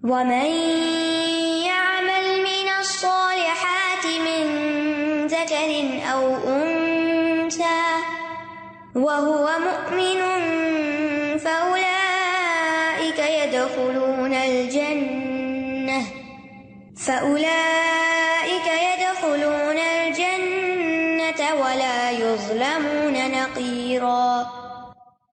وَمَن يَعْمَلْ مِنَ الصَّالِحَاتِ مِن ذَكَرٍ أَوْ أُنثَىٰ وَهُوَ مُؤْمِنٌ فَأُولَٰئِكَ يَدْخُلُونَ الْجَنَّةَ وَلَا يُظْلَمُونَ نَقِيرًا۔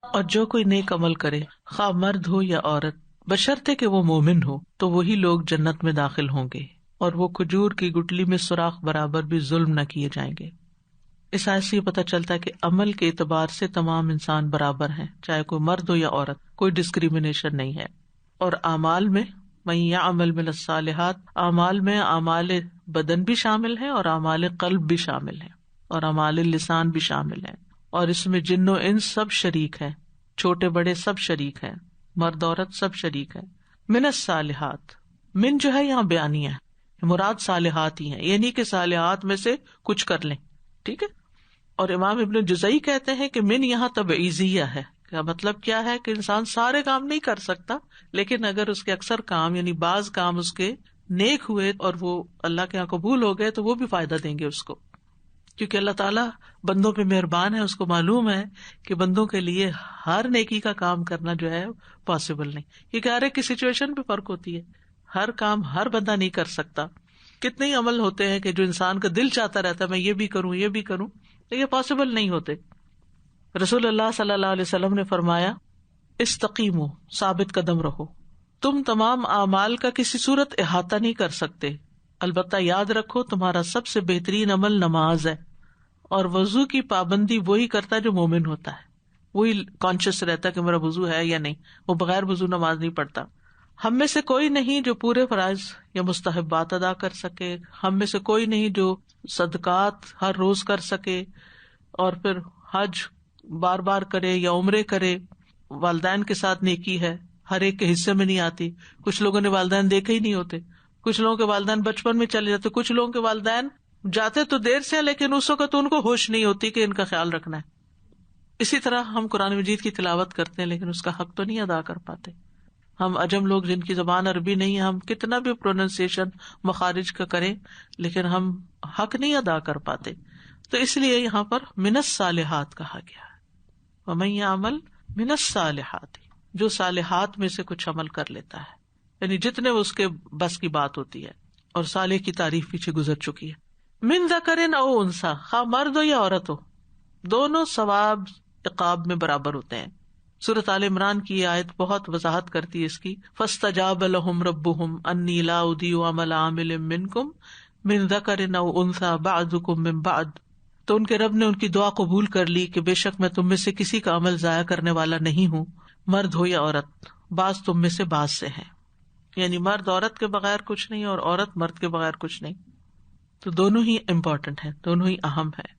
اور جو کوئی نیک عمل کرے، خواہ مرد ہو یا عورت، بشرطے کہ وہ مومن ہو، تو وہی لوگ جنت میں داخل ہوں گے، اور وہ کھجور کی گٹلی میں سوراخ برابر بھی ظلم نہ کیے جائیں گے۔ اس آیت سے یہ پتہ چلتا ہے کہ عمل کے اعتبار سے تمام انسان برابر ہیں، چاہے کوئی مرد ہو یا عورت، کوئی ڈسکریمنیشن نہیں ہے۔ اور اعمال میں من یعمل من الصالحات، اعمال میں اعمال بدن بھی شامل ہے اور اعمال قلب بھی شامل ہے اور اعمال لسان بھی شامل ہے، اور اس میں جن و انس سب شریک ہیں، چھوٹے بڑے سب شریک ہیں، مرد عورت سب شریک ہیں۔ من الصالحات، من جو ہے یہاں بیانیہ ہے، مراد صالحات ہی ہیں، یہ نہیں کہ صالحات میں سے کچھ کر لیں، ٹھیک ہے۔ اور امام ابن جزئی کہتے ہیں کہ من یہاں تبعیضیہ ہے، کا مطلب کیا ہے کہ انسان سارے کام نہیں کر سکتا، لیکن اگر اس کے اکثر کام یعنی بعض کام اس کے نیک ہوئے اور وہ اللہ کے یہاں قبول ہو گئے تو وہ بھی فائدہ دیں گے اس کو، کیونکہ اللہ تعالیٰ بندوں پہ مہربان ہے، اس کو معلوم ہے کہ بندوں کے لیے ہر نیکی کا کام کرنا جو ہے پاسبل نہیں، کیونکہ ہر ایک کی سچویشن پہ فرق ہوتی ہے، ہر کام ہر بندہ نہیں کر سکتا۔ کتنے ہی عمل ہوتے ہیں کہ جو انسان کا دل چاہتا رہتا ہے میں یہ بھی کروں یہ بھی کروں، یہ پاسبل نہیں ہوتے۔ رسول اللہ صلی اللہ علیہ وسلم نے فرمایا استقیموا، ثابت قدم رہو، تم تمام اعمال کا کسی صورت احاطہ نہیں کر سکتے، البتہ یاد رکھو تمہارا سب سے بہترین عمل نماز ہے، اور وضو کی پابندی وہی کرتا ہے جو مومن ہوتا ہے، وہی کانشیس رہتا ہے کہ میرا وضو ہے یا نہیں، وہ بغیر وضو نماز نہیں پڑھتا۔ ہم میں سے کوئی نہیں جو پورے فرائض یا مستحبات ادا کر سکے، ہم میں سے کوئی نہیں جو صدقات ہر روز کر سکے، اور پھر حج بار بار کرے یا عمرے کرے۔ والدین کے ساتھ نیکی ہے، ہر ایک کے حصے میں نہیں آتی، کچھ لوگوں نے والدین دیکھے ہی نہیں ہوتے، کچھ لوگوں کے والدین بچپن میں چلے جاتے، کچھ لوگوں کے والدین جاتے تو دیر سے لیکن اس وقت ان کو ہوش نہیں ہوتی کہ ان کا خیال رکھنا ہے۔ اسی طرح ہم قرآن مجید کی تلاوت کرتے ہیں لیکن اس کا حق تو نہیں ادا کر پاتے۔ ہم عجم لوگ جن کی زبان عربی نہیں ہے، ہم کتنا بھی پروننسیشن مخارج کا کریں لیکن ہم حق نہیں ادا کر پاتے، تو اس لیے یہاں پر من الصالحات کہا گیا ہے، ومن یعمل من الصالحات، جو صالحات میں سے کچھ عمل کر لیتا ہے، یعنی جتنے اس کے بس کی بات ہوتی ہے، اور صالح کی تعریف پیچھے گزر چکی ہے۔ من ذکر او انثی، خواہ مرد ہو یا عورت ہو، دونوں ثواب عقاب میں برابر ہوتے ہیں۔ سورۃ آل عمران کی یہ آیت بہت وضاحت کرتی ہے اس کی، فاستجاب لهم ربهم انی لا اضیع عمل عامل منکم من ذکر او انثی بعضکم من بعض، تو ان کے رب نے ان کی دعا قبول کر لی کہ بے شک میں تم میں سے کسی کا عمل ضائع کرنے والا نہیں ہوں، مرد ہو یا عورت، بعض تم میں سے بعض سے ہیں، یعنی مرد عورت کے بغیر کچھ نہیں اور عورت مرد کے بغیر کچھ نہیں، تو دونوں ہی امپورٹنٹ ہیں، دونوں ہی اہم ہیں۔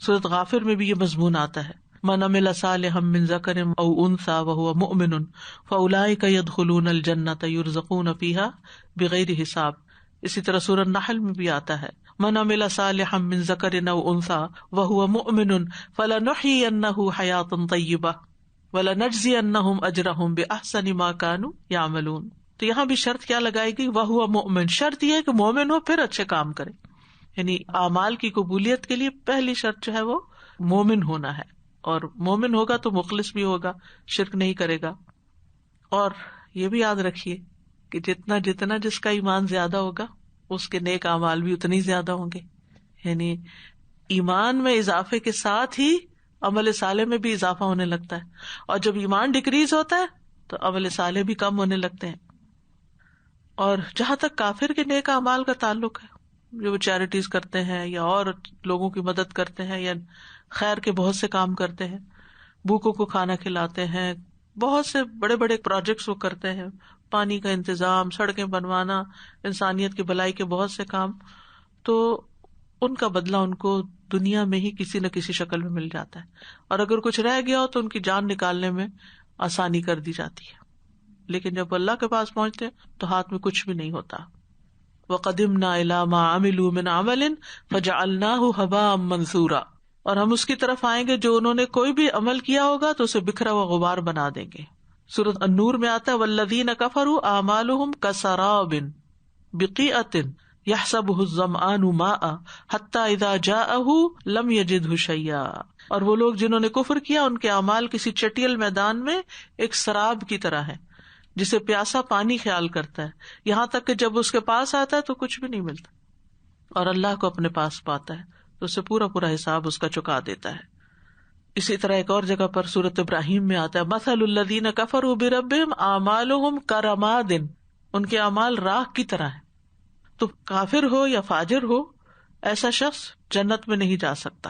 سورۃ غافر میں بھی یہ مضمون آتا ہے، من عمل صالحا من ذکر او انثی وهو مؤمن فاولئک يدخلون الجنۃ یرزقون فیہا بغیر حساب۔ اسی طرح سورۃ النحل میں بھی آتا ہے، من عمل صالحا من ذکر او انثی وهو مؤمن فلنحیینہ حیاۃ طیبہ ولنجزینہم اجرہم باحسن ما كانوا یعملون۔ تو یہاں بھی شرط کیا لگائے گی؟ وہو مؤمن، شرط یہ ہے کہ مومن ہو پھر اچھے کام کرے، یعنی اعمال کی قبولیت کے لیے پہلی شرط جو ہے وہ مومن ہونا ہے، اور مومن ہوگا تو مخلص بھی ہوگا، شرک نہیں کرے گا۔ اور یہ بھی یاد رکھیے کہ جتنا جتنا جس کا ایمان زیادہ ہوگا اس کے نیک اعمال بھی اتنے زیادہ ہوں گے، یعنی ایمان میں اضافے کے ساتھ ہی عمل صالح میں بھی اضافہ ہونے لگتا ہے، اور جب ایمان ڈکریز ہوتا ہے تو عمل صالح بھی کم ہونے لگتے ہیں۔ اور جہاں تک کافر کے نیک اعمال کا تعلق ہے، جو وہ چیریٹیز کرتے ہیں یا اور لوگوں کی مدد کرتے ہیں یا خیر کے بہت سے کام کرتے ہیں، بھوکوں کو کھانا کھلاتے ہیں، بہت سے بڑے بڑے پروجیکٹس وہ کرتے ہیں، پانی کا انتظام، سڑکیں بنوانا، انسانیت کی بھلائی کے بہت سے کام، تو ان کا بدلہ ان کو دنیا میں ہی کسی نہ کسی شکل میں مل جاتا ہے، اور اگر کچھ رہ گیا ہو تو ان کی جان نکالنے میں آسانی کر دی جاتی ہے، لیکن جب اللہ کے پاس پہنچتے تو ہاتھ میں کچھ بھی نہیں ہوتا۔ وَقَدِمْنَا إِلَىٰ مَا عَمِلُوا مِنْ عَمَلٍ فَجَعَلْنَاهُ هَبَاءً مَنْثُورًا، اور ہم اس کی طرف آئیں گے جو انہوں نے کوئی بھی عمل کیا ہوگا تو اسے بکھرا ہوا غبار بنا دیں گے۔ سورۃ النور میں آتا ہے والذین کفروا اعمالهم کسراب بقیعۃ یحسبہ الظمآن ماء حتی اذا جاءہ لم یجدہ شیئا. اور وہ لوگ جنہوں نے کفر کیا ان کے اعمال کسی چٹیل میدان میں ایک سراب کی طرح ہے جسے پیاسا پانی خیال کرتا ہے، یہاں تک کہ جب اس کے پاس آتا ہے تو کچھ بھی نہیں ملتا، اور اللہ کو اپنے پاس پاتا ہے تو اسے پورا پورا حساب اس کا چکا دیتا ہے. اسی طرح ایک اور جگہ پر سورۃ ابراہیم میں آتا ہے مثل الذین کفروا بربہم اعمالہم کرماد، ان کے اعمال راکھ کی طرح ہے. تو کافر ہو یا فاجر ہو ایسا شخص جنت میں نہیں جا سکتا.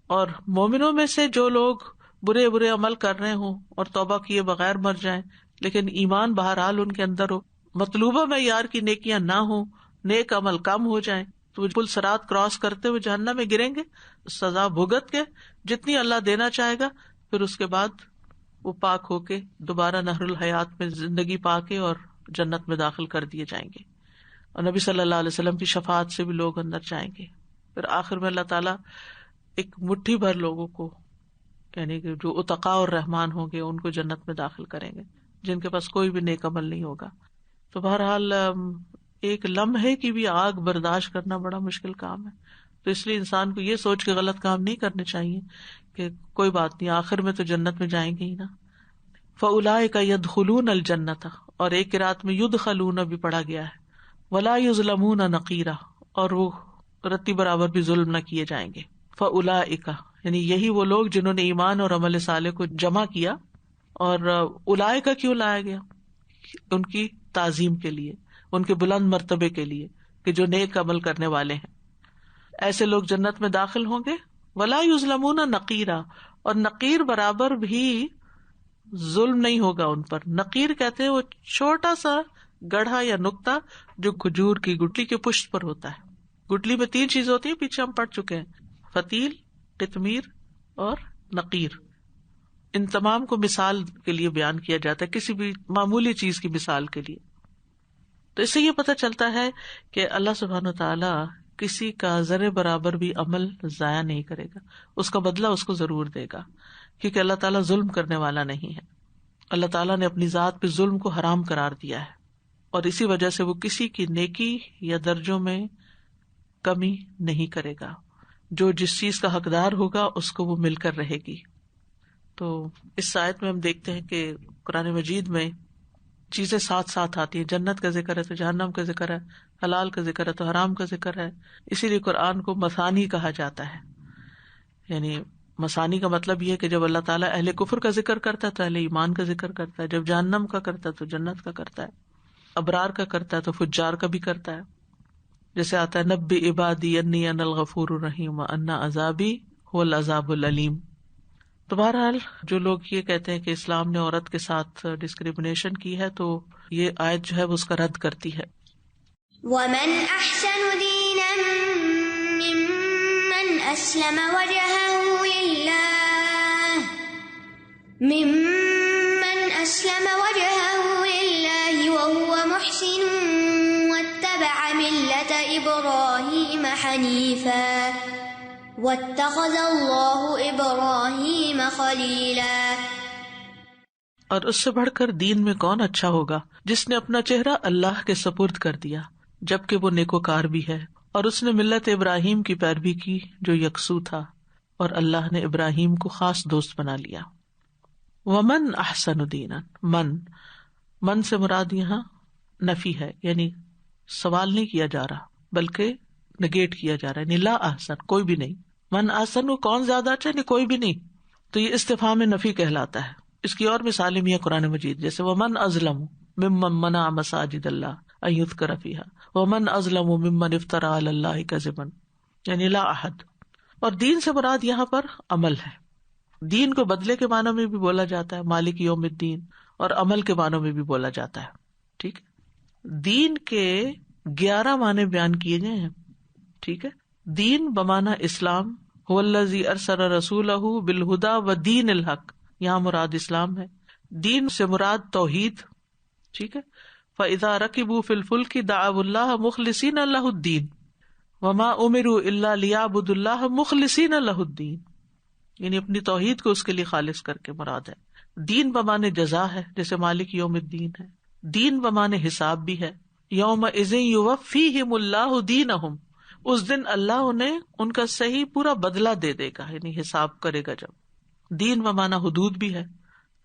اور مومنوں میں سے جو لوگ برے برے عمل کر رہے ہوں اور توبہ کیے بغیر مر جائیں لیکن ایمان بہرحال ان کے اندر ہو، مطلوبہ معیار کی نیکیاں نہ ہوں، نیک عمل کم ہو جائیں، تو وہ پل صراط کراس کرتے ہوئے جہنم میں گریں گے، سزا بھگت کے جتنی اللہ دینا چاہے گا، پھر اس کے بعد وہ پاک ہو کے دوبارہ نہر الحیات میں زندگی پا کے اور جنت میں داخل کر دیے جائیں گے. اور نبی صلی اللہ علیہ وسلم کی شفاعت سے بھی لوگ اندر جائیں گے. پھر آخر میں اللہ تعالیٰ ایک مٹھی بھر لوگوں کو، یعنی کہ جو اتقاء اور رحمان ہوں گے، ان کو جنت میں داخل کریں گے جن کے پاس کوئی بھی نیک عمل نہیں ہوگا. تو بہرحال ایک لمحے کی بھی آگ برداشت کرنا بڑا مشکل کام ہے. تو اس لیے انسان کو یہ سوچ کے غلط کام نہیں کرنے چاہیے کہ کوئی بات نہیں آخر میں تو جنت میں جائیں گے ہی نا. فَأُولَٰئِكَ يَدْخُلُونَ الْجَنَّةَ، اور ایک قرأت میں يُدْخَلُونَ بھی پڑھا گیا ہے، وَلَا يُظْلَمُونَ نَقِيرًا، اور وہ رتی برابر بھی ظلم نہ کیے جائیں گے. فَأُولَٰئِكَ یعنی یہی وہ لوگ جنہوں نے ایمان اور عمل صالح کو جمع کیا. اور اولئک کیوں لایا گیا؟ ان کی تعظیم کے لیے، ان کے بلند مرتبے کے لیے کہ جو نیک عمل کرنے والے ہیں. ایسے لوگ جنت میں داخل ہوں گے. ولا یظلمون نقیرا، اور نقیر برابر بھی ظلم نہیں ہوگا ان پر. نقیر کہتے ہیں وہ چھوٹا سا گڑھا یا نقطہ جو کھجور کی گٹلی کے پشت پر ہوتا ہے. گٹلی میں 3 چیز ہوتی ہیں، پیچھے ہم پڑھ چکے ہیں، فتیل، قطمیر اور نقیر. ان تمام کو مثال کے لیے بیان کیا جاتا ہے، کسی بھی معمولی چیز کی مثال کے لیے. تو اس سے یہ پتہ چلتا ہے کہ اللہ سبحانہ وتعالی کسی کا ذرے برابر بھی عمل ضائع نہیں کرے گا، اس کا بدلہ اس کو ضرور دے گا، کیونکہ اللہ تعالیٰ ظلم کرنے والا نہیں ہے. اللہ تعالیٰ نے اپنی ذات پہ ظلم کو حرام قرار دیا ہے، اور اسی وجہ سے وہ کسی کی نیکی یا درجوں میں کمی نہیں کرے گا. جو جس چیز کا حقدار ہوگا اس کو وہ مل کر رہے گی. تو اس آیت میں ہم دیکھتے ہیں کہ قرآن مجید میں چیزیں ساتھ ساتھ آتی ہیں. جنت کا ذکر ہے تو جہنم کا ذکر ہے، حلال کا ذکر ہے تو حرام کا ذکر ہے. اسی لیے قرآن کو مثانی کہا جاتا ہے. یعنی مثانی کا مطلب یہ ہے کہ جب اللہ تعالیٰ اہل کفر کا ذکر کرتا ہے تو اہل ایمان کا ذکر کرتا ہے، جب جہنم کا کرتا ہے تو جنت کا کرتا ہے، ابرار کا کرتا ہے تو فجار کا بھی کرتا ہے. جیسے آتا ہے نبی عبادی انی انا الغفور الرحیم وان عذابی هو العذاب العلیم. تو بہرحال جو لوگ یہ کہتے ہیں کہ اسلام نے عورت کے ساتھ ڈسکریمنیشن کی ہے، تو یہ آیت جو ہے وہ اس کا رد کرتی ہے. وَمَنْ أَحْسَنُ دِينًا مِّمَّنْ أَسْلَمَ وَجْهَهُ لِلَّهِ وَهُوَ مُحْسِنٌ وَاتَّبَعَ مِلَّةَ إِبْرَاهِيمَ حَنِيفًا وَاتَّخَذَ اللَّهُ إِبْرَاهِيمَ خَلِيلًا. اور اس سے بڑھ کر دین میں کون اچھا ہوگا جس نے اپنا چہرہ اللہ کے سپرد کر دیا جبکہ وہ نیکوکار بھی ہے، اور اس نے ملت ابراہیم کی پیروی کی جو یکسو تھا، اور اللہ نے ابراہیم کو خاص دوست بنا لیا. ومن احسن دینا، من سے مراد یہاں نفی ہے، یعنی سوال نہیں کیا جا رہا بلکہ نگیٹ کیا جا رہا ہے، یعنی لا احسن، کوئی بھی نہیں. من احسن، کون زیادہ اچھا، یعنی کوئی بھی نہیں. تو یہ استفہام نفی کہلاتا ہے. اس کی اور مثالیں بھی ہیں قرآن مجید، جیسے ومن اظلم ممن منع مساجد اللہ ان یذکر فیہا ومن اظلم ممن افترى علی اللہ کذبا، یعنی لا احد. اور دین سے مراد یہاں پر عمل ہے. دین کو بدلے کے معنوں میں بھی بولا جاتا ہے، مالک یوم الدین، اور عمل کے معنوں میں بھی بولا جاتا ہے. ٹھیک ہے، دین کے 11 معنی بیان کیے گئے ہیں. ٹھیک ہے، دین بمعنی اسلام، هو الذی ارسل رسولہ بالہدی ودین الحق، یہاں مراد اسلام ہے. دین سے مراد توحید. ٹھیک ہے، فاذا رکبوا فی الفلک دعوا اللہ مخلصین لہ الدین وما امروا الا لیعبدوا اللہ مخلصین لہ الدین، یعنی اپنی توحید کو اس کے لیے خالص کر کے مراد ہے. دین بمانے جزا ہے، جیسے مالک یوم الدین ہے. دین بمانے حساب بھی ہے. یومئذ یوفیہم اللہ دینہم، اس دن اللہ انہیں ان کا صحیح پورا بدلہ دے دے گا، یعنی حساب کرے گا جب. دین بمانا حدود بھی ہے،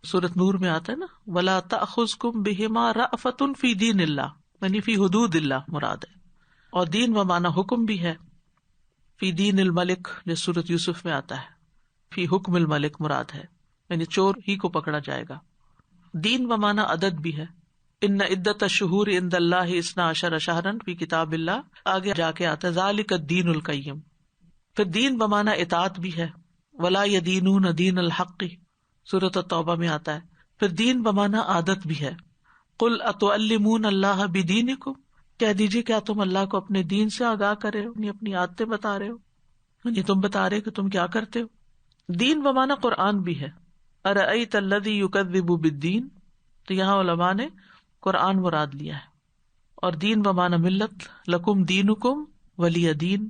سورۃ نور میں آتا ہے نا، ولا تأخذکم بہما رأفۃ فی دین اللہ، یعنی فی حدود اللہ مراد ہے. اور دین بمانا حکم بھی ہے، فی دین الملک، جو سورۃ یوسف میں آتا ہے، فی حکم الملک مراد ہے، یعنی چور ہی کو پکڑا جائے گا. دین بمانا عدد بھی ہے، ان عدت الشہور عند اللہ 12 شہرا فی کتاب اللہ، آگے جا کے آتا ہے ذالک الدین القیم. پھر دین بمانا اطاعت بھی ہے، ولا یدینون دین الحق، سورۃ التوبہ میں آتا ہے. پھر دین بمانا عادت بھی ہے، قل اتعلمون اللہ بدینکم، کہہ دیجیے کیا تم اللہ کو اپنے دین سے آگاہ کر رہے ہو، یعنی اپنی عادتیں بتا رہے ہو، یہ تم بتا رہے کہ تم کیا کرتے ہو. دین بمانا قرآن بھی ہے، ارأیت الذی یکذب بالدین، تو یہاں علماء نے قرآن مراد لیا ہے. اور دین بمانا ملت، لکم دینکم ولی دین.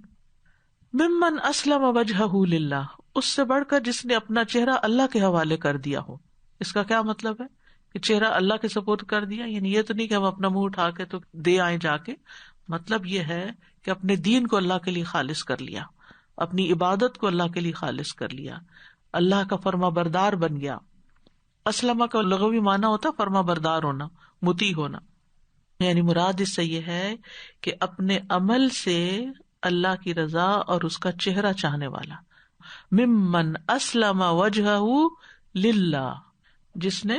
ممن اسلم وجہہ للہ، اس سے بڑھ کر جس نے اپنا چہرہ اللہ کے حوالے کر دیا ہو. اس کا کیا مطلب ہے کہ چہرہ اللہ کے سپورٹ کر دیا، یعنی یہ تو نہیں کہ ہم اپنا منہ اٹھا کے تو دے آئیں جا کے، مطلب یہ ہے کہ اپنے دین کو اللہ کے لیے خالص کر لیا، اپنی عبادت کو اللہ کے لیے خالص کر لیا، اللہ کا فرما بردار بن گیا. اسلمہ کا لغوی معنی ہوتا فرما بردار ہونا، مطیع ہونا، یعنی مراد اس سے یہ ہے کہ اپنے عمل سے اللہ کی رضا اور اس کا چہرہ چاہنے والا. ممن اسلم وجہہ للہ، جس نے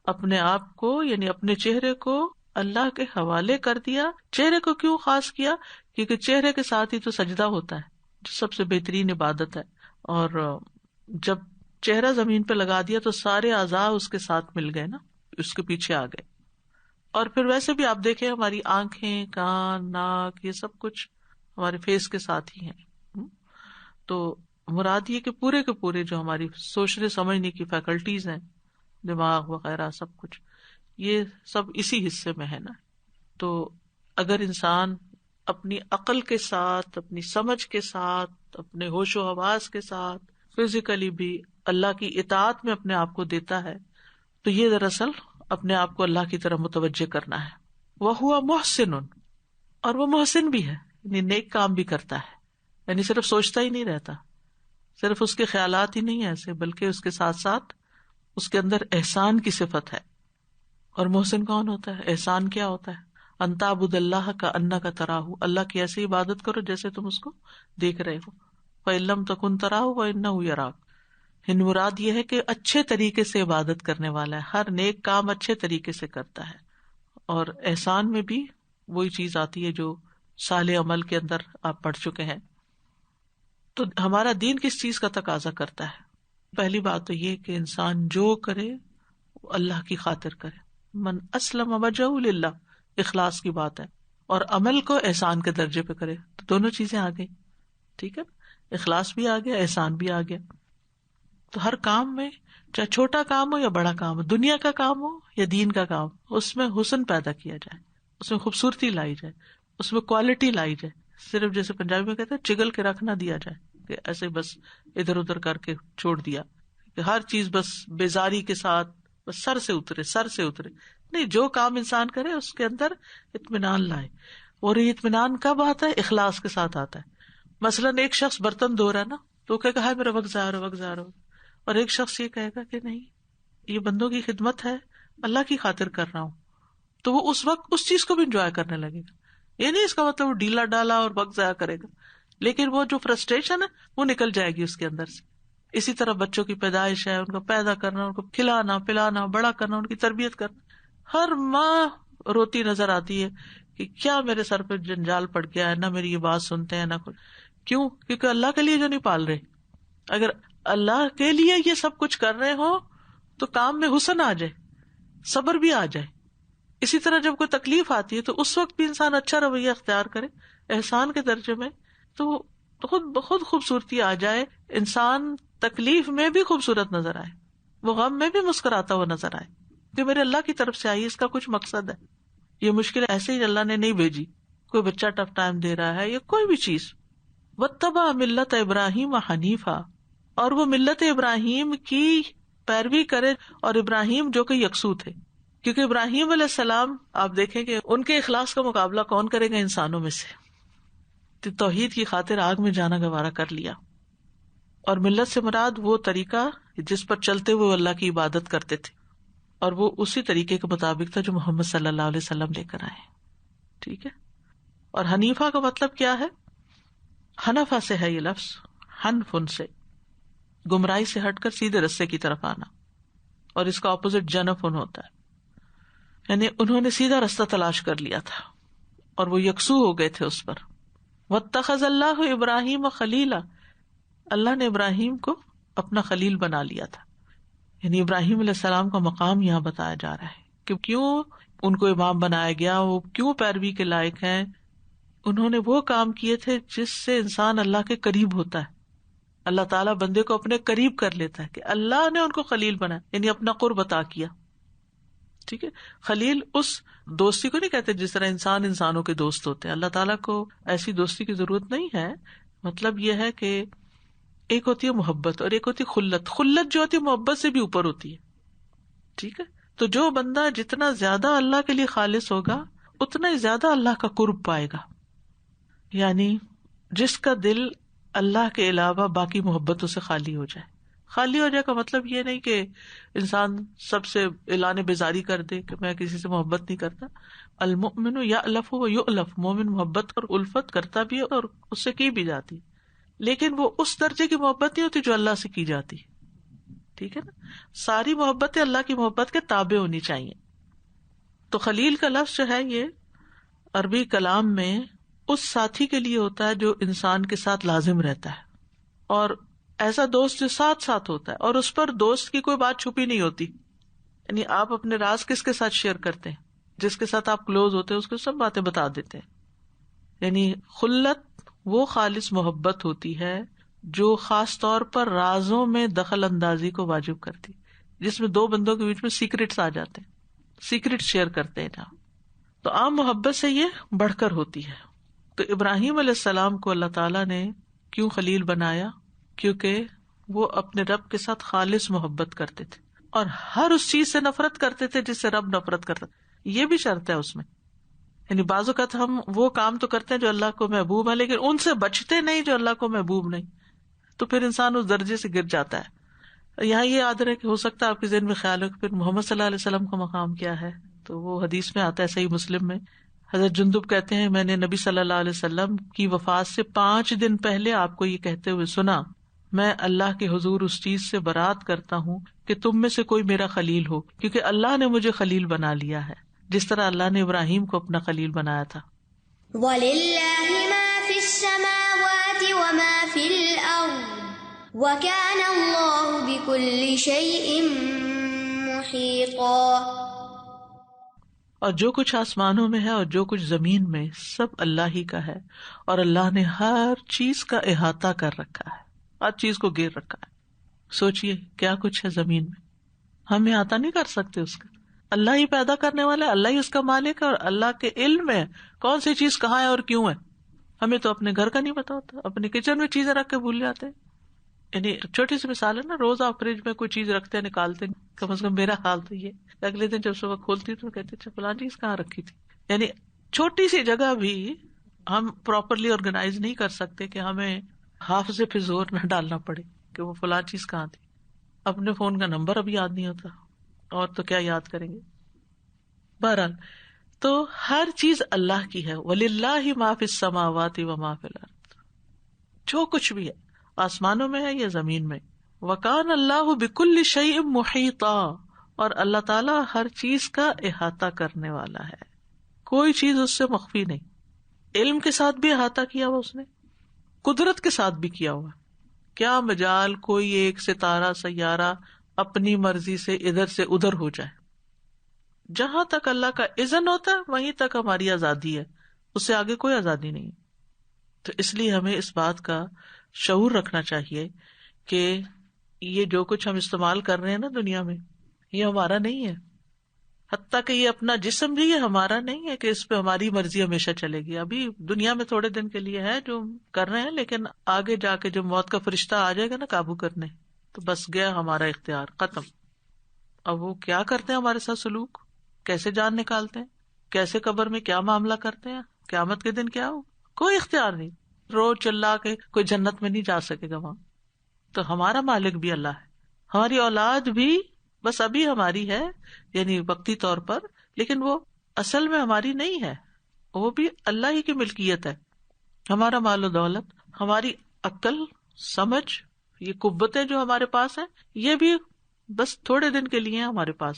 اپنے آپ کو یعنی اپنے چہرے کو اللہ کے حوالے کر دیا. چہرے کو کیوں خاص کیا؟ کیونکہ چہرے کے ساتھ ہی تو سجدہ ہوتا ہے جو سب سے بہترین عبادت ہے، اور جب چہرہ زمین پہ لگا دیا تو سارے اعضاء اس کے ساتھ مل گئے نا، اس کے پیچھے آ گئے. اور پھر ویسے بھی آپ دیکھیں ہماری آنکھیں، کان، ناک، یہ سب کچھ ہمارے فیس کے ساتھ ہی ہیں. تو مراد یہ کہ پورے کے پورے جو ہماری سوچنے سمجھنے کی فیکلٹیز ہیں، دماغ وغیرہ سب کچھ، یہ سب اسی حصے میں ہے نا. تو اگر انسان اپنی عقل کے ساتھ، اپنی سمجھ کے ساتھ، اپنے ہوش و حواس کے ساتھ، فزیکلی بھی اللہ کی اطاعت میں اپنے آپ کو دیتا ہے، تو یہ دراصل اپنے آپ کو اللہ کی طرف متوجہ کرنا ہے. وَهُوَ مُحْسِنٌ، اور وہ محسن بھی ہے، یعنی نیک کام بھی کرتا ہے، یعنی صرف سوچتا ہی نہیں رہتا، صرف اس کے خیالات ہی نہیں ایسے، بلکہ اس کے ساتھ ساتھ اس کے اندر احسان کی صفت ہے. اور محسن کون ہوتا ہے؟ احسان کیا ہوتا ہے؟ ان تعبد اللہ کأنک تراہ، اللہ کی ایسی عبادت کرو جیسے تم اس کو دیکھ رہے ہو. فإن لم تکن تراہ فإنہ یراک، ہن مراد یہ ہے کہ اچھے طریقے سے عبادت کرنے والا ہے، ہر نیک کام اچھے طریقے سے کرتا ہے. اور احسان میں بھی وہی چیز آتی ہے جو صالح عمل کے اندر آپ پڑھ چکے ہیں. تو ہمارا دین کس چیز کا تقاضا کرتا ہے؟ پہلی بات تو یہ کہ انسان جو کرے وہ اللہ کی خاطر کرے. من اسلم وجہہ للہ، اخلاص کی بات ہے، اور عمل کو احسان کے درجے پہ کرے. تو دونوں چیزیں آ گئی، ٹھیک ہے، اخلاص بھی آ گیا، احسان بھی آ گیا. تو ہر کام میں، چاہے چھوٹا کام ہو یا بڑا کام ہو، دنیا کا کام ہو یا دین کا کام، اس میں حسن پیدا کیا جائے، اس میں خوبصورتی لائی جائے، اس میں کوالٹی لائی جائے. صرف جیسے پنجابی میں کہتے ہیں چگل کے رکھ نہ دیا جائے کہ ایسے بس ادھر ادھر کر کے چھوڑ دیا، کہ ہر چیز بس بیزاری کے ساتھ بس سر سے اترے. نہیں، جو کام انسان کرے اس کے اندر اطمینان لائے. اور یہ اطمینان کب آتا ہے؟ اخلاص کے ساتھ آتا ہے. مثلاً ایک شخص برتن دھو رہا ہے نا، تو وہ کہے گا ہائے میرا وقت ضائع رہا، اور ایک شخص یہ کہے گا کہ نہیں، یہ بندوں کی خدمت ہے، اللہ کی خاطر کر رہا ہوں، تو وہ اس وقت اس چیز کو بھی انجوائے کرنے لگے گا. یہ نہیں اس کا مطلب وہ ڈھیلا ڈالا اور وقت ضائع کرے گا، لیکن وہ جو فرسٹریشن ہے وہ نکل جائے گی اس کے اندر سے. اسی طرح بچوں کی پیدائش ہے، ان کو پیدا کرنا، ان کو کھلانا پلانا، بڑا کرنا، ان کی تربیت کرنا. ہر ماں روتی نظر آتی ہے کہ کیا میرے سر پہ جنجال پڑ گیا ہے، نہ میری یہ بات سنتے ہیں، نہ کچھ. کیوں؟ کیونکہ اللہ کے لیے جو نہیں پال رہے. اگر اللہ کے لیے یہ سب کچھ کر رہے ہو تو کام میں حسن آ جائے، صبر بھی آ جائے. اسی طرح جب کوئی تکلیف آتی ہے تو اس وقت بھی انسان اچھا رویہ اختیار کرے احسان کے درجے میں، تو خود بخود خوبصورتی آ جائے. انسان تکلیف میں بھی خوبصورت نظر آئے، وہ غم میں بھی مسکراتا ہوا نظر آئے کہ میرے اللہ کی طرف سے آئی، اس کا کچھ مقصد ہے. یہ مشکل ایسے ہی اللہ نے نہیں بھیجی. کوئی بچہ ٹف ٹائم دے رہا ہے یا کوئی بھی چیز. واتبع ملت ابراہیم حنیفا، اور وہ ملت ابراہیم کی پیروی کرے. اور ابراہیم جو کہ یکسو تھے، کیونکہ ابراہیم علیہ السلام آپ دیکھیں کہ ان کے اخلاص کا مقابلہ کون کرے گا انسانوں میں سے. تو توحید کی خاطر آگ میں جانا گوارا کر لیا. اور ملت سے مراد وہ طریقہ جس پر چلتے ہوئے اللہ کی عبادت کرتے تھے، اور وہ اسی طریقے کے مطابق تھا جو محمد صلی اللہ علیہ وسلم لے کر آئے. ٹھیک ہے. اور حنیفہ کا مطلب کیا ہے؟ حنفا سے ہے یہ لفظ، حنفن سے، گمراہی سے ہٹ کر سیدھے رستے کی طرف آنا، اور اس کا اپوزٹ جنفن ہوتا ہے، یعنی انہوں نے سیدھا رستہ تلاش کر لیا تھا اور وہ یکسو ہو گئے تھے اس پر. واتخذ اللہ ابراہیم خلیلا، اللہ نے ابراہیم کو اپنا خلیل بنا لیا تھا. یعنی ابراہیم علیہ السلام کا مقام یہاں بتایا جا رہا ہے کہ کیوں ان کو امام بنایا گیا، وہ کیوں پیروی کے لائق ہیں. انہوں نے وہ کام کیے تھے جس سے انسان اللہ کے قریب ہوتا ہے. اللہ تعالیٰ بندے کو اپنے قریب کر لیتا ہے کہ اللہ نے ان کو خلیل بنایا، یعنی اپنا قرب عطا کیا. ٹھیک ہے. خلیل اس دوستی کو نہیں کہتے جس طرح انسان انسانوں کے دوست ہوتے ہیں. اللہ تعالیٰ کو ایسی دوستی کی ضرورت نہیں ہے. مطلب یہ ہے کہ ایک ہوتی ہے محبت اور ایک ہوتی ہے خلت. خلت جو ہوتی ہے محبت سے بھی اوپر ہوتی ہے. ٹھیک ہے. تو جو بندہ جتنا زیادہ اللہ کے لیے خالص ہوگا اتنا ہی زیادہ اللہ کا قرب پائے گا. یعنی جس کا دل اللہ کے علاوہ باقی محبتوں سے خالی ہو جائے. خالی ہو جائے کا مطلب یہ نہیں کہ انسان سب سے اعلان بیزاری کر دے کہ میں کسی سے محبت نہیں کرتا. المؤمن یألف و یؤلف، مومن محبت اور الفت کرتا بھی ہے اور اس سے کی بھی جاتی، لیکن وہ اس درجے کی محبت نہیں ہوتی جو اللہ سے کی جاتی. ٹھیک ہے نا. ساری محبتیں اللہ کی محبت کے تابع ہونی چاہیے. تو خلیل کا لفظ جو ہے یہ عربی کلام میں اس ساتھی کے لیے ہوتا ہے جو انسان کے ساتھ لازم رہتا ہے، اور ایسا دوست جو ساتھ ساتھ ہوتا ہے اور اس پر دوست کی کوئی بات چھپی نہیں ہوتی. یعنی آپ اپنے راز کس کے ساتھ شیئر کرتے ہیں؟ جس کے ساتھ آپ کلوز ہوتے ہیں اس کو سب باتیں بتا دیتے ہیں. یعنی خلت وہ خالص محبت ہوتی ہے جو خاص طور پر رازوں میں دخل اندازی کو واجب کرتی، جس میں دو بندوں کے بیچ میں سیکرٹس آ جاتے ہیں، سیکرٹ شیئر کرتے ہیں جہاں. تو عام محبت سے یہ بڑھ کر ہوتی ہے. تو ابراہیم علیہ السلام کو اللہ تعالیٰ نے کیوں خلیل بنایا؟ کیونکہ وہ اپنے رب کے ساتھ خالص محبت کرتے تھے اور ہر اس چیز سے نفرت کرتے تھے جس سے رب نفرت کرتا. یہ بھی شرط ہے اس میں. یعنی بعض اوقات ہم وہ کام تو کرتے ہیں جو اللہ کو محبوب ہے لیکن ان سے بچتے نہیں جو اللہ کو محبوب نہیں، تو پھر انسان اس درجے سے گر جاتا ہے. یہاں یہ یاد رہے کہ ہو سکتا ہے آپ کے ذہن میں خیال ہو کہ پھر محمد صلی اللہ علیہ وسلم کا مقام کیا ہے. تو وہ حدیث میں آتا ہے صحیح مسلم میں، حضرت جندب کہتے ہیں میں نے نبی صلی اللہ علیہ وسلم کی وفات سے 5 دن پہلے آپ کو یہ کہتے ہوئے سنا، میں اللہ کے حضور اس چیز سے برات کرتا ہوں کہ تم میں سے کوئی میرا خلیل ہو، کیونکہ اللہ نے مجھے خلیل بنا لیا ہے جس طرح اللہ نے ابراہیم کو اپنا خلیل بنایا تھا. وَلِلَّهِ مَا فِي السَّمَاوَاتِ وَمَا فِي الْأَرْضِ وَكَانَ اللَّهُ بِكُلِّ شَيْءٍ مُحِيطًا. اور جو کچھ آسمانوں میں ہے اور جو کچھ زمین میں سب اللہ ہی کا ہے، اور اللہ نے ہر چیز کا احاطہ کر رکھا ہے، ہر چیز کو گھیر رکھا ہے. سوچئے کیا کچھ ہے زمین میں، ہم احاطہ نہیں کر سکتے اس کا. اللہ ہی پیدا کرنے والا ہے، اللہ ہی اس کا مالک ہے، اور اللہ کے علم میں کون سی چیز کہاں ہے اور کیوں ہے. ہمیں تو اپنے گھر کا نہیں پتا ہوتا، اپنے کچن میں چیزیں رکھ کے بھول جاتے ہیں. یعنی چھوٹی سی مثال ہے نا، روز آپ فریج میں کوئی چیز رکھتے ہیں نکالتے ہیں، کم از کم میرا حال تو یہ، اگلے دن جب صبح کھولتی تو کہتے اچھا فلاں چیز کہاں رکھی تھی. یعنی چھوٹی سی جگہ بھی ہم پراپرلی آرگنائز نہیں کر سکتے کہ ہمیں حافظے پہ زور نہ ڈالنا پڑے کہ وہ فلاں چیز کہاں تھی. اپنے فون کا نمبر اب یاد نہیں ہوتا اور تو کیا یاد کریں گے. بہرحال تو ہر چیز اللہ کی ہے. وَلِلَّهِ مَا فِي السَّمَاوَاتِ وَمَا فِي الْأَرْضِ، جو کچھ بھی ہے آسمانوں میں ہے یا زمین میں. وَكَانَ اللَّهُ بِكُلِّ شَيْءٍ مُحِيطًا، اور اللہ تعالیٰ ہر چیز کا احاطہ کرنے والا ہے، کوئی چیز اس سے مخفی نہیں. علم کے ساتھ بھی احاطہ کیا ہوا اس نے، قدرت کے ساتھ بھی کیا ہوا. کیا مجال کوئی ایک ستارہ سیارہ اپنی مرضی سے ادھر سے ادھر ہو جائے. جہاں تک اللہ کا اذن ہوتا ہے وہیں تک ہماری آزادی ہے، اس سے آگے کوئی آزادی نہیں. تو اس لیے ہمیں اس بات کا شعور رکھنا چاہیے کہ یہ جو کچھ ہم استعمال کر رہے ہیں نا دنیا میں، یہ ہمارا نہیں ہے. حتیٰ کہ یہ اپنا جسم بھی یہ ہمارا نہیں ہے کہ اس پہ ہماری مرضی ہمیشہ چلے گی. ابھی دنیا میں تھوڑے دن کے لیے ہے جو کر رہے ہیں، لیکن آگے جا کے جب موت کا فرشتہ آ جائے گا نا قابو کرنے، تو بس گیا ہمارا اختیار، ختم. اب وہ کیا کرتے ہیں ہمارے ساتھ سلوک, کیسے جان نکالتے ہیں, کیسے قبر میں کیا معاملہ کرتے ہیں, قیامت کے دن کیا ہو, کوئی اختیار نہیں. رو چلا کے کوئی جنت میں نہیں جا سکے گا وہاں. تو ہمارا مالک بھی اللہ ہے, ہماری اولاد بھی بس ابھی ہماری ہے یعنی وقتی طور پر, لیکن وہ اصل میں ہماری نہیں ہے, وہ بھی اللہ ہی کی ملکیت ہے. ہمارا مال و دولت, ہماری عقل سمجھ, یہ قوتیں جو ہمارے پاس ہیں, یہ بھی بس تھوڑے دن کے لیے ہیں ہمارے پاس.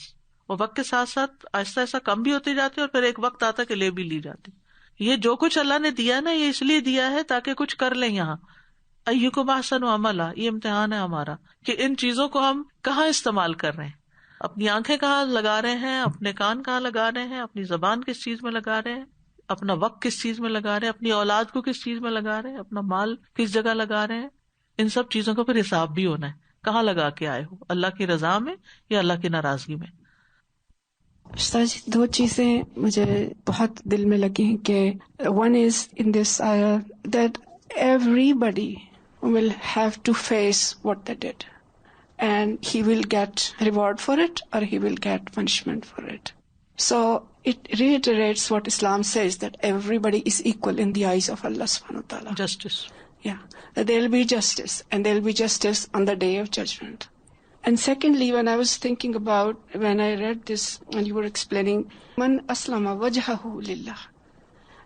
وہ وقت کے ساتھ ساتھ آہستہ آہستہ کم بھی ہوتی جاتی ہے, اور پھر ایک وقت آتا کہ لے بھی لی جاتی. یہ جو کچھ اللہ نے دیا نا, یہ اس لیے دیا ہے تاکہ کچھ کر لیں یہاں. ایکم احسن عملا, یہ امتحان ہے ہمارا کہ ان چیزوں کو ہم کہاں استعمال کر رہے ہیں. اپنی آنکھیں کہاں لگا رہے ہیں, اپنے کان کہاں لگا رہے ہیں, اپنی زبان کس چیز میں لگا رہے ہیں, اپنا وقت کس چیز میں لگا رہے ہیں, اپنی اولاد کو کس چیز میں لگا رہے ہیں, اپنا مال کس جگہ لگا رہے ہیں. ان سب چیزوں کا پھر حساب بھی ہونا ہے, کہاں لگا کے آئے ہو, اللہ کی رضا میں یا اللہ کی ناراضگی میں. استاد جی, دو چیزیں مجھے بہت دل میں لگی ہیں کہ one is in this that everybody will have to face what they did and he will get reward for it or he will get punishment for it. So it reiterates what Islam says, that everybody is equal in the eyes of Allah subhanahu wa ta'ala. Justice. Yeah, that there will be justice, and there will be justice on the day of judgment. And secondly, when I was thinking about, when I read this and you were explaining, man aslama wajhahu lillah.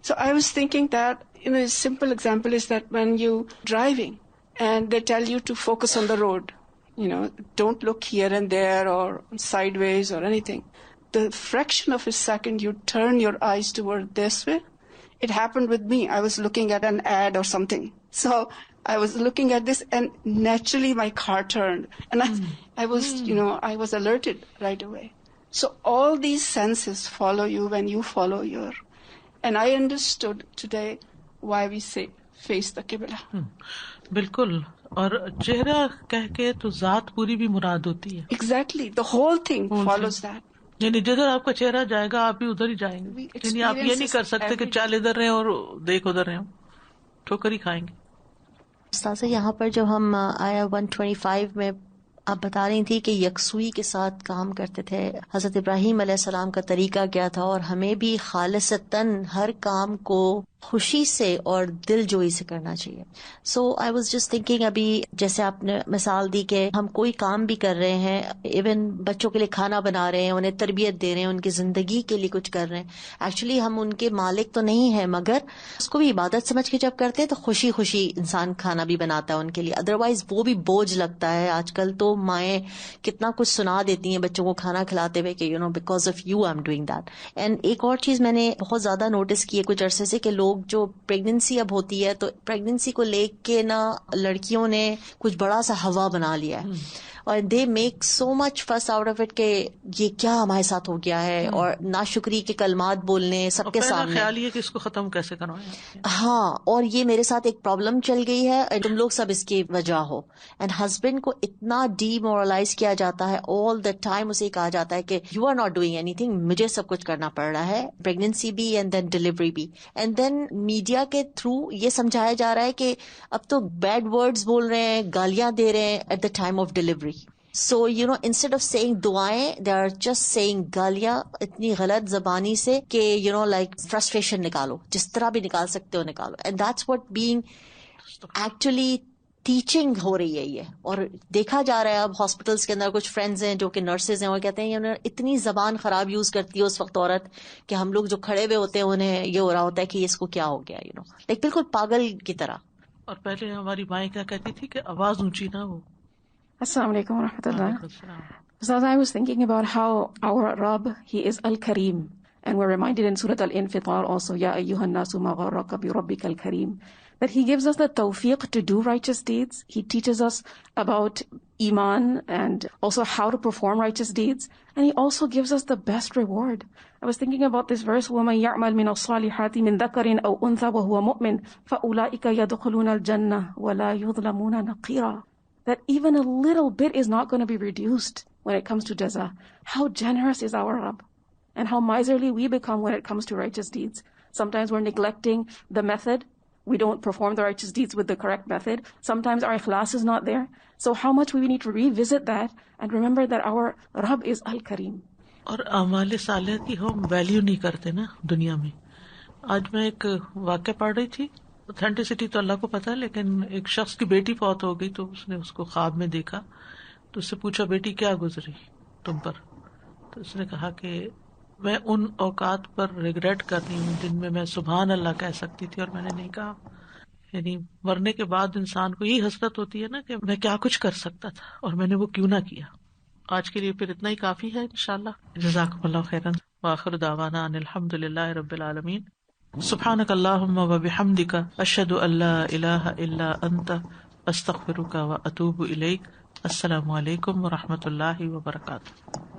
So I was thinking that, a simple example is that when you driving and they tell you to focus on the road, don't look here and there or sideways or anything. The fraction of a second you turn your eyes toward this way, it happened with me. I was looking at an ad or something. So I was looking at this and naturally my car turned. And I was, I was alerted right away. So all these senses follow you when you follow your. And I understood today why we say face the Qibla. بالکل, اور چہرہ کہہ کے تو ذات پوری بھی مراد ہوتی ہے. Exactly, the whole thing follows that. یعنی جدھر آپ کا چہرہ جائے گا آپ بھی ادھر ہی جائیں گے. یعنی آپ یہ نہیں کر سکتے کہ چال ادھر رہے اور دیکھ ادھر رہے, ٹھوکر ہی کھائیں گے. استاذہ, یہاں پر جب ہم آیا 125 میں آپ بتا رہی تھی کہ یکسوئی کے ساتھ کام کرتے تھے, حضرت ابراہیم علیہ السلام کا طریقہ کیا تھا, اور ہمیں بھی خالصتاً ہر کام کو خوشی سے اور دل جوئی سے کرنا چاہیے. سو آئی واز جسٹ تھنکنگ, ابھی جیسے آپ نے مثال دی کہ ہم کوئی کام بھی کر رہے ہیں, ایون بچوں کے لیے کھانا بنا رہے ہیں, انہیں تربیت دے رہے ہیں, ان کی زندگی کے لیے کچھ کر رہے ہیں, ایکچولی ہم ان کے مالک تو نہیں ہیں, مگر اس کو بھی عبادت سمجھ کے جب کرتے ہیں تو خوشی خوشی انسان کھانا بھی بناتا ہے ان کے لیے. ادروائز وہ بھی بوجھ لگتا ہے. آج کل تو مائیں کتنا کچھ سنا دیتی ہیں بچوں کو کھانا کھلاتے ہوئے کہ because of you I am doing that. And ایک اور چیز میں نے بہت زیادہ نوٹس کی ہے کچھ عرصے سے, کہ لوگ جو پریگننسی اب ہوتی ہے تو پریگننسی کو لے کے نا لڑکیوں نے کچھ بڑا سا ہوا بنا لیا ہے, اور دے میک سو مچ فس آؤٹ آف اٹ کہ یہ کیا ہمارے ساتھ ہو گیا ہے, اور ناشکری کے کلمات بولنے سب کے سامنے. خیال یہ کہ اس کو ختم کیسے کروائیں. ہاں, اور یہ میرے ساتھ ایک پرابلم چل گئی ہے, تم لوگ سب اس کی وجہ ہو. اینڈ ہسبینڈ کو اتنا ڈی مورلائز کیا جاتا ہے آل دا ٹائم, اسے کہا جاتا ہے کہ you are not doing anything, مجھے سب کچھ کرنا پڑ رہا ہے, پریگننسی بھی اینڈ دین ڈلیوری بھی. اینڈ دین میڈیا کے تھرو یہ سمجھایا جا رہا ہے کہ اب تو بیڈ ورڈز بول رہے ہیں, گالیاں دے رہے ہیں at the time of delivery. So, instead of saying دعائیں, they are just saying گالیاں اتنی غلط زبانی سے کہ like frustration نکالو, جس طرح بھی نکال سکتے ہو نکالو. And that's what being actually teaching ہو رہی ہے یہ. اور دیکھا جا رہا ہے اب ہاسپٹلس کے اندر کچھ فرینڈز ہیں جو کہ نرسز ہیں, اور کہتے ہیں اتنی زبان خراب یوز کرتی ہے اس وقت عورت کہ ہم لوگ جو کھڑے ہوئے ہوتے ہیں انہیں یہ ہو رہا ہوتا ہے کہ اس کو کیا ہو گیا, like بالکل پاگل کی طرح. اور پہلے ہماری مائیں کیا کہتی تھی کہ آواز اونچی نہ ہو. Assalamu alaikum wa rahmatullah. So I was thinking about how our Rabb, He is Al-Kareem. And we're reminded in Surah Al-Infitar also, Ya ayyuhan nasu ma gharraka bi rabbika al-Kareem, that He gives us the tawfiq to do righteous deeds. He teaches us about Iman and also how to perform righteous deeds. And He also gives us the best reward. I was thinking about this verse, وَمَن يَعْمَلْ مِنَ الصَّالِحَاتِ مِن ذَكَرٍ أَوْ أُنثَىٰ وَهُوَ مُؤْمِنٌ فَأُولَٰئِكَ يَدْخُلُونَ الْجَنَّةَ وَلَا يُظْلَمُونَ نَقِيرًا. That even a little bit is not going to be reduced when it comes to jaza. How generous is our Rabb, and how miserly we become when it comes to righteous deeds. Sometimes we're neglecting the method, we don't perform the righteous deeds with the correct method. Sometimes our ikhlas is not there. So how much we need to revisit that and remember that our Rabb is Al-Kareem. اور اعمال صالحہ کی ہم value نہیں کرتے نا دنیا میں. آج میں ایک واقعہ پڑھ رہی تھی. اوتھینٹسٹی تو اللہ کو پتا ہے، لیکن ایک شخص کی بیٹی فوت ہو گئی تو اس نے اس کو خواب میں دیکھا تو اس سے پوچھا بیٹی کیا گزری تم پر؟ تو اس نے کہا کہ میں ان اوقات پر ریگریٹ کر رہی ہوں جن میں میں سبحان اللہ کہہ سکتی تھی اور میں نے نہیں کہا. یعنی مرنے کے بعد انسان کو یہی حسرت ہوتی ہے نا کہ میں کیا کچھ کر سکتا تھا اور میں نے وہ کیوں نہ کیا. آج کے لیے پھر اتنا ہی کافی ہے انشاءاللہ. جزاکم اللہ خیرا وآخر دعوانا ان الحمد للہ رب العالمین. سبحانک اللہم وبحمدک اشہد ان لا الہ الا انت استغفرک واتوب الیک. السلام علیکم ورحمۃ اللہ وبرکاتہ.